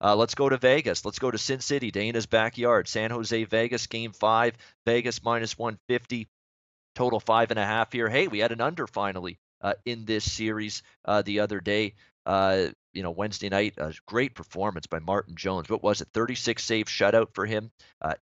Let's go to Vegas. Let's go to Sin City, Dana's backyard. San Jose, Vegas, Game 5. Vegas minus 150. Total 5.5 here. Hey, we had an under finally in this series the other day. Wednesday night, a great performance by Martin Jones. What was it? 36 save shutout for him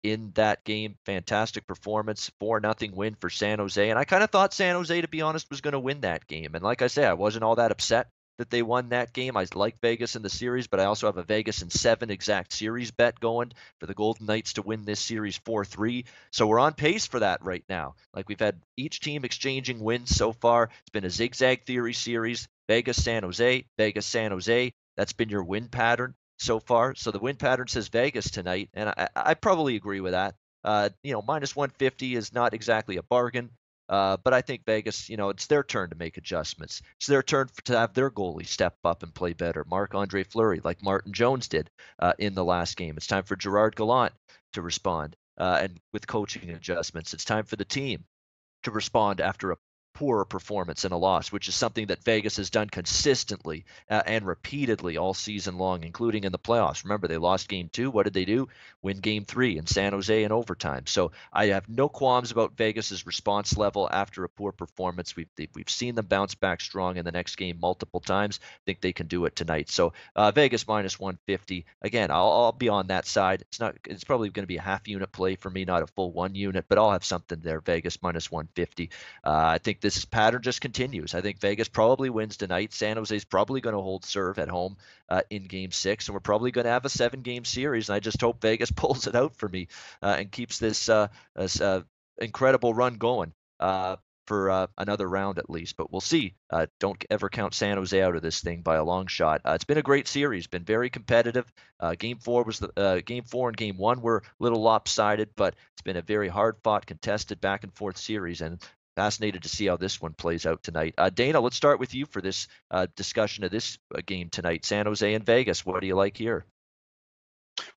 in that game. Fantastic performance. 4-0 win for San Jose. And I kind of thought San Jose, to be honest, was going to win that game. And like I say, I wasn't all that upset that they won that game. I like Vegas in the series, but I also have a Vegas in 7 exact series bet going for the Golden Knights to win this series 4-3. So we're on pace for that right now. Like, we've had each team exchanging wins so far. It's been a zigzag theory series. Vegas, San Jose, Vegas, San Jose. That's been your win pattern so far. So the win pattern says Vegas tonight, and I probably agree with that. Minus 150 is not exactly a bargain. But I think Vegas, it's their turn to make adjustments. It's their turn to have their goalie step up and play better. Marc-Andre Fleury, like Martin Jones did in the last game. It's time for Gerard Gallant to respond and with coaching adjustments. It's time for the team to respond after a poor performance and a loss, which is something that Vegas has done consistently and repeatedly all season long, including in the playoffs. Remember, they lost Game 2. What did they do? Win Game 3 in San Jose in overtime. So I have no qualms about Vegas's response level after a poor performance. We've seen them bounce back strong in the next game multiple times. I think they can do it tonight. So Vegas minus 150. Again, I'll be on that side. It's probably going to be a half unit play for me, not a full 1 unit, but I'll have something there. Vegas minus 150. I think this pattern just continues. I think Vegas probably wins tonight. San Jose's probably going to hold serve at home in Game 6, and we're probably going to have a 7-game series. And I just hope Vegas pulls it out for me and keeps this incredible run going for another round at least. But we'll see. Don't ever count San Jose out of this thing by a long shot. It's been a great series, been very competitive. Game 4 and Game 1 were a little lopsided, but it's been a very hard-fought, contested, back-and-forth series, and fascinated to see how this one plays out tonight. Dana, let's start with you for this discussion of this game tonight. San Jose and Vegas. What do you like here?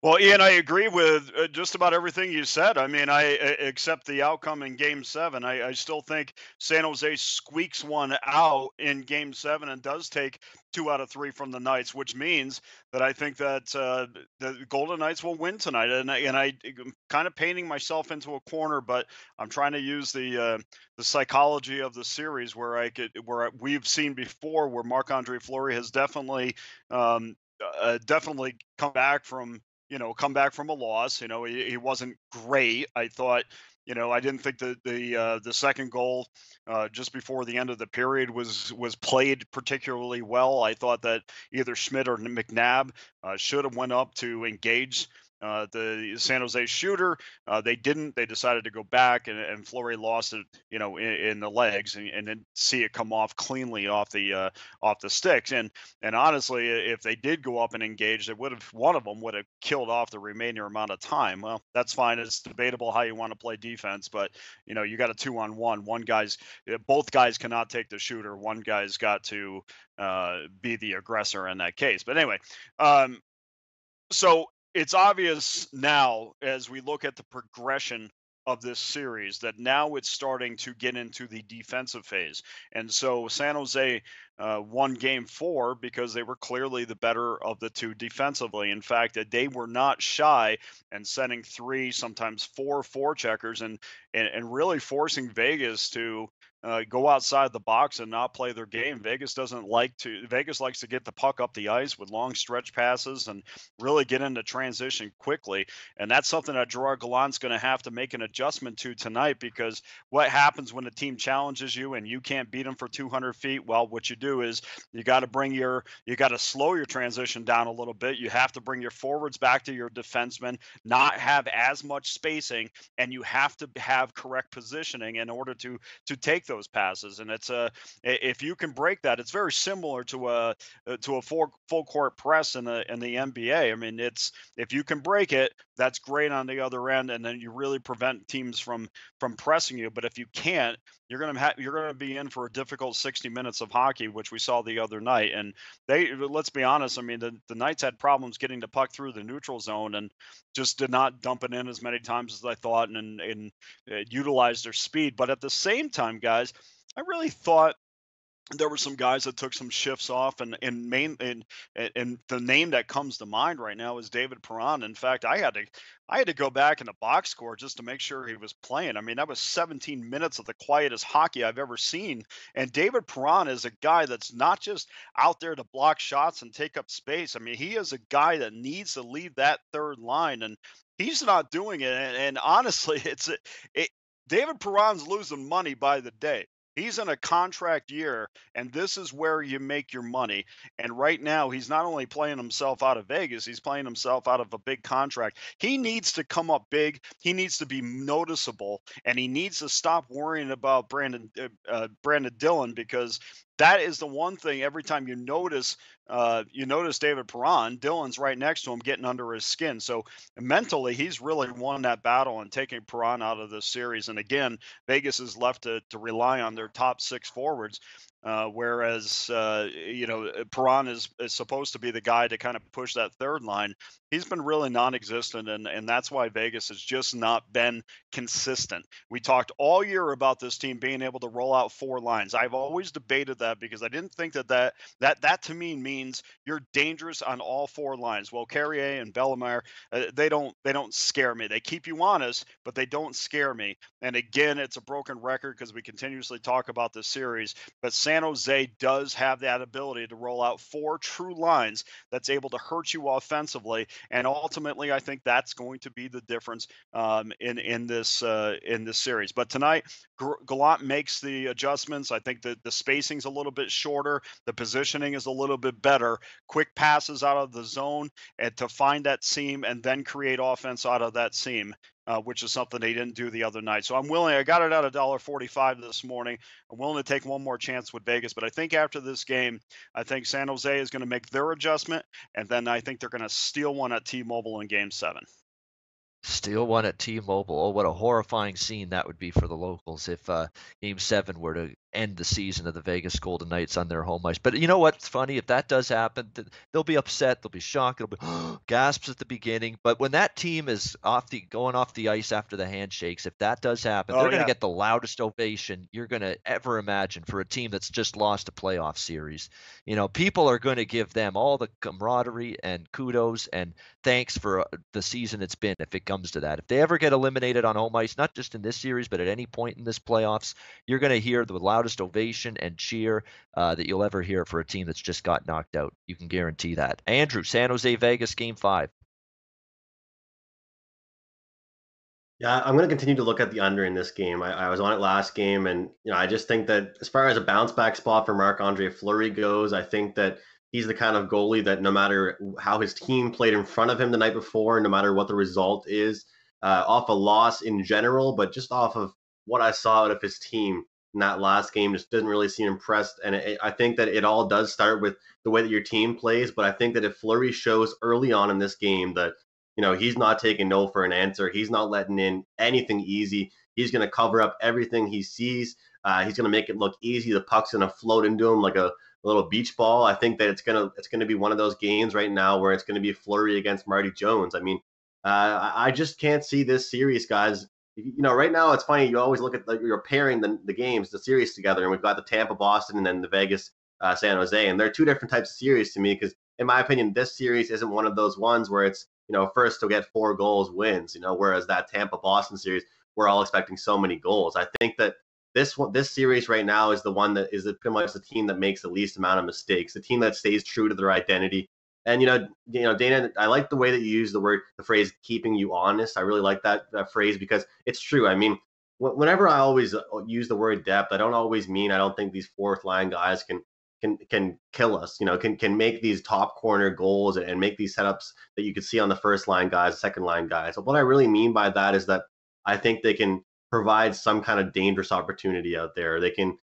Well, Ian, I agree with just about everything you said. I mean, I accept the outcome in Game 7. I still think San Jose squeaks one out in Game 7 and does take 2 out of 3 from the Knights, which means that I think that the Golden Knights will win tonight. And I'm kind of painting myself into a corner, but I'm trying to use the psychology of the series where we've seen before where Marc-Andre Fleury has definitely definitely come back from a loss. He wasn't great. I thought, I didn't think that the second goal just before the end of the period was played particularly well. I thought that either Schmidt or McNabb should have went up to engage the San Jose shooter. They didn't. They decided to go back, and Fleury lost it, in the legs, and then see it come off cleanly off the sticks. And honestly, if they did go up and engage, one of them would have killed off the remaining amount of time. Well, that's fine. It's debatable how you want to play defense, but you got a 2-on-1. Both guys cannot take the shooter. One guy's got to be the aggressor in that case. But anyway, so it's obvious now as we look at the progression of this series that now it's starting to get into the defensive phase. And so San Jose won Game 4 because they were clearly the better of the two defensively. In fact, they were not shy and setting 3, sometimes 4 forecheckers and really forcing Vegas to go outside the box and not play their game. Vegas likes to get the puck up the ice with long stretch passes and really get into transition quickly. And that's something that Gerard Gallant's going to have to make an adjustment to tonight, because what happens when a team challenges you and you can't beat them for 200 feet? Well, what you do is you got to slow your transition down a little bit. You have to bring your forwards back to your defensemen, not have as much spacing, and you have to have correct positioning in order to take those passes. And if you can break that, it's very similar to a full court press in the NBA. I mean, if you can break it, that's great on the other end, and then you really prevent teams from pressing you. But if you can't, you're going to be in for a difficult 60 minutes of hockey, which we saw the other night. And let's be honest, I mean, the Knights had problems getting the puck through the neutral zone and just did not dump it in as many times as I thought and utilize their speed. But at the same time, guys, I really thought there were some guys that took some shifts off, and the name that comes to mind right now is David Perron. In fact, I had to go back in the box score just to make sure he was playing. I mean, that was 17 minutes of the quietest hockey I've ever seen. And David Perron is a guy that's not just out there to block shots and take up space. I mean, he is a guy that needs to lead that third line, and he's not doing it. And honestly, it David Perron's losing money by the day. He's in a contract year, and this is where you make your money. And right now, he's not only playing himself out of Vegas, he's playing himself out of a big contract. He needs to come up big. He needs to be noticeable, and he needs to stop worrying about Brandon Dillon, because that is the one thing. Every time you notice David Perron, Dillon's right next to him, getting under his skin. So mentally, he's really won that battle and taking Perron out of this series. And again, Vegas is left to rely on their top six forwards. Whereas, Perron is supposed to be the guy to kind of push that third line. He's been really non-existent, and that's why Vegas has just not been consistent. We talked all year about this team being able to roll out four lines. I've always debated that because I didn't think that to me means you're dangerous on all four lines. Well, Carrier and Bellemare, they don't scare me. They keep you honest, but they don't scare me. And again, it's a broken record because we continuously talk about this series, but San Jose does have that ability to roll out four true lines that's able to hurt you offensively, and ultimately, I think that's going to be the difference in this series. But tonight, Gallant makes the adjustments. I think that the spacing's a little bit shorter, the positioning is a little bit better. Quick passes out of the zone and to find that seam and then create offense out of that seam. Which is something they didn't do the other night. So I'm willing. I got it at $1.45 this morning. I'm willing to take one more chance with Vegas, but I think after this game, I think San Jose is going to make their adjustment, and then I think they're going to steal one at T-Mobile in Game 7. Still one at T-Mobile. Oh, what a horrifying scene that would be for the locals if Game 7 were to end the season of the Vegas Golden Knights on their home ice. But you know what's funny? If that does happen, they'll be upset. They'll be shocked. They'll be gasps at the beginning. But when that team is going off the ice after the handshakes, if that does happen, Oh they're going to yeah. get the loudest ovation you're going to ever imagine for a team that's just lost a playoff series. People are going to give them all the camaraderie and kudos and thanks for the season it's been if it comes to that. If they ever get eliminated on home ice, not just in this series, but at any point in this playoffs, you're going to hear the loudest ovation and cheer that you'll ever hear for a team that's just got knocked out. You can guarantee that. Andrew, San Jose, Vegas, Game 5. Yeah, I'm going to continue to look at the under in this game. I was on it last game, and I just think that as far as a bounce back spot for Marc-Andre Fleury goes, I think that he's the kind of goalie that no matter how his team played in front of him the night before, no matter what the result is, off a loss in general, but just off of what I saw out of his team in that last game, just didn't really seem impressed. And I think that it all does start with the way that your team plays. But I think that if Fleury shows early on in this game that he's not taking no for an answer. He's not letting in anything easy. He's going to cover up everything he sees. He's going to make it look easy. The puck's going to float into him like a little beach ball. I think that it's going to be one of those games right now where it's going to be Fleury against Marty Jones. I mean, I just can't see this series, guys. Right now it's funny. You always look at you're pairing the games, the series together, and we've got the Tampa Boston and then the Vegas San Jose, and they're two different types of series to me because, in my opinion, this series isn't one of those ones where it's first to get 4 goals wins, whereas that Tampa Boston series, we're all expecting so many goals. I think that this series right now is the one that is pretty much the team that makes the least amount of mistakes, the team that stays true to their identity. And Dana, I like the way that you use the phrase "keeping you honest." I really like that phrase because it's true. I mean, whenever I always use the word depth, I don't always mean I don't think these fourth line guys can kill us, can make these top corner goals and make these setups that you could see on the first line guys, second line guys. So what I really mean by that is that I think they can provide some kind of dangerous opportunity out there. They can,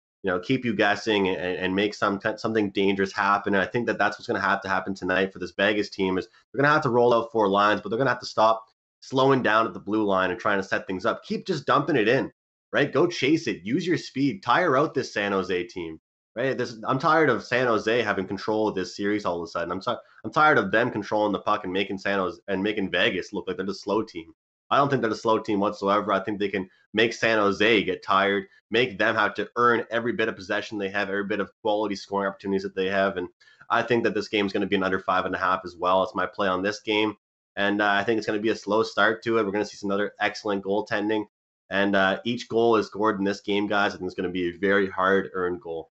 keep you guessing and make something dangerous happen. And I think that that's what's going to happen tonight for this Vegas team is they're going to have to roll out 4 lines, but they're going to have to stop slowing down at the blue line and trying to set things up. Keep just dumping it in, right? Go chase it. Use your speed. Tire out this San Jose team. Right, I'm tired of San Jose having control of this series all of a sudden. I'm tired of them controlling the puck and making San Jose and making Vegas look like they're the slow team. I don't think they're a slow team whatsoever. I think they can make San Jose get tired, make them have to earn every bit of possession they have, every bit of quality scoring opportunities that they have. And I think that this game is going to be an under 5.5 as well. It's my play on this game. And I think it's going to be a slow start to it. We're going to see some other excellent goaltending. And each goal is scored in this game, guys. I think it's going to be a very hard-earned goal.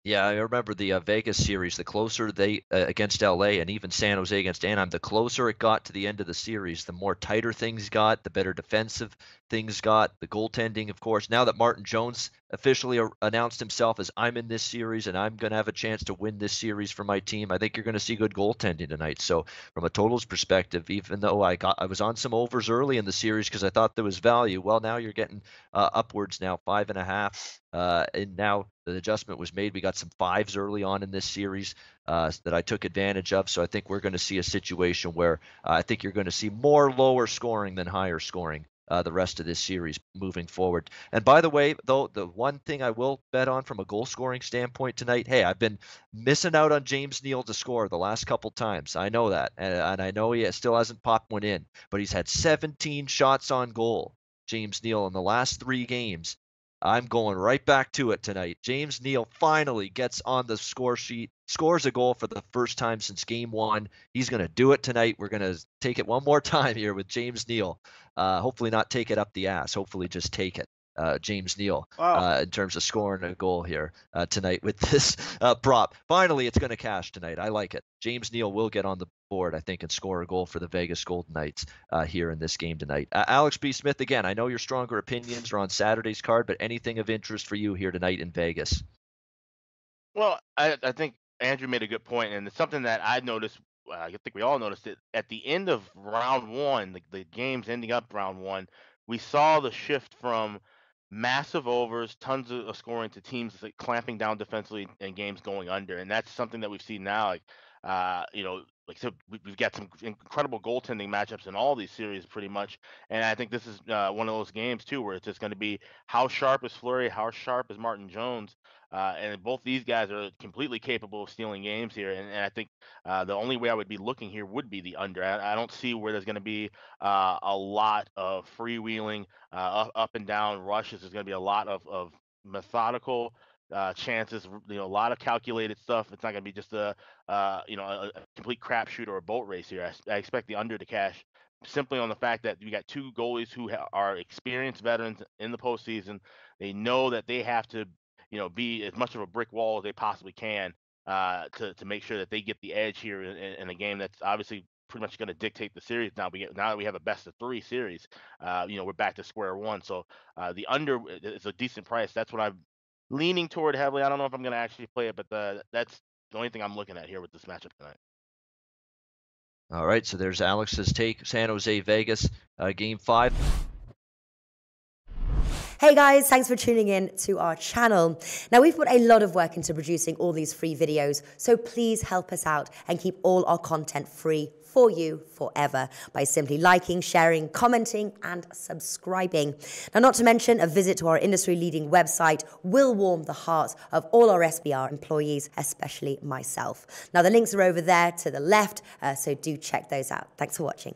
Yeah, I remember the Vegas series. The closer they against LA and even San Jose against Anaheim, the closer it got to the end of the series, the more tighter things got, the better defensive things got. The goaltending, of course. Now that Martin Jones officially announced himself as I'm in this series and I'm going to have a chance to win this series for my team, I think you're going to see good goaltending tonight. So from a totals perspective, even though I was on some overs early in the series because I thought there was value, well, now you're getting upwards now 5.5. And now the adjustment was made. We got some 5s early on in this series that I took advantage of. So I think we're going to see a situation where I think you're going to see more lower scoring than higher scoring the rest of this series moving forward. And by the way, though, the one thing I will bet on from a goal scoring standpoint tonight, hey, I've been missing out on James Neal to score the last couple times. I know that. And I know he still hasn't popped one in, but he's had 17 shots on goal, James Neal, in the last 3 games. I'm going right back to it tonight. James Neal finally gets on the score sheet, scores a goal for the first time since game 1. He's going to do it tonight. We're going to take it one more time here with James Neal. Hopefully not take it up the ass. Hopefully just take it. James Neal in terms of scoring a goal here tonight with this prop. Finally, it's going to cash tonight. I like it. James Neal will get on the board, I think, and score a goal for the Vegas Golden Knights here in this game tonight. Alex B. Smith, again, I know your stronger opinions are on Saturday's card, but anything of interest for you here tonight in Vegas? Well, I think Andrew made a good point, and it's something that I noticed. I think we all noticed it at the end of round 1, the games ending up round 1. We saw the shift from massive overs, tons of scoring, to teams like clamping down defensively and games going under, and that's something that we've seen now. Like so, we've got some incredible goaltending matchups in all these series, pretty much. And I think this is one of those games too, where it's just going to be how sharp is Fleury, how sharp is Martin Jones. And both these guys are completely capable of stealing games here. And I think the only way I would be looking here would be the under. I don't see where there's going to be a lot of freewheeling, up and down rushes. There's going to be a lot of methodical chances, a lot of calculated stuff. It's not going to be just a complete crapshoot or a boat race here. I expect the under to cash, simply on the fact that you got 2 goalies who are experienced veterans in the postseason. They know that they have to be as much of a brick wall as they possibly can to make sure that they get the edge here in a game that's obviously pretty much going to dictate the series. Now that we have a best of 3 series, we're back to square one. So the under is a decent price. That's what I'm leaning toward heavily. I don't know if I'm going to actually play it, but that's the only thing I'm looking at here with this matchup tonight. All right, so there's Alex's take. San Jose, Vegas, game 5. Hey guys, thanks for tuning in to our channel. Now, we've put a lot of work into producing all these free videos, so please help us out and keep all our content free for you forever by simply liking, sharing, commenting, and subscribing. Now, not to mention, a visit to our industry-leading website will warm the hearts of all our SBR employees, especially myself. Now, the links are over there to the left, so do check those out. Thanks for watching.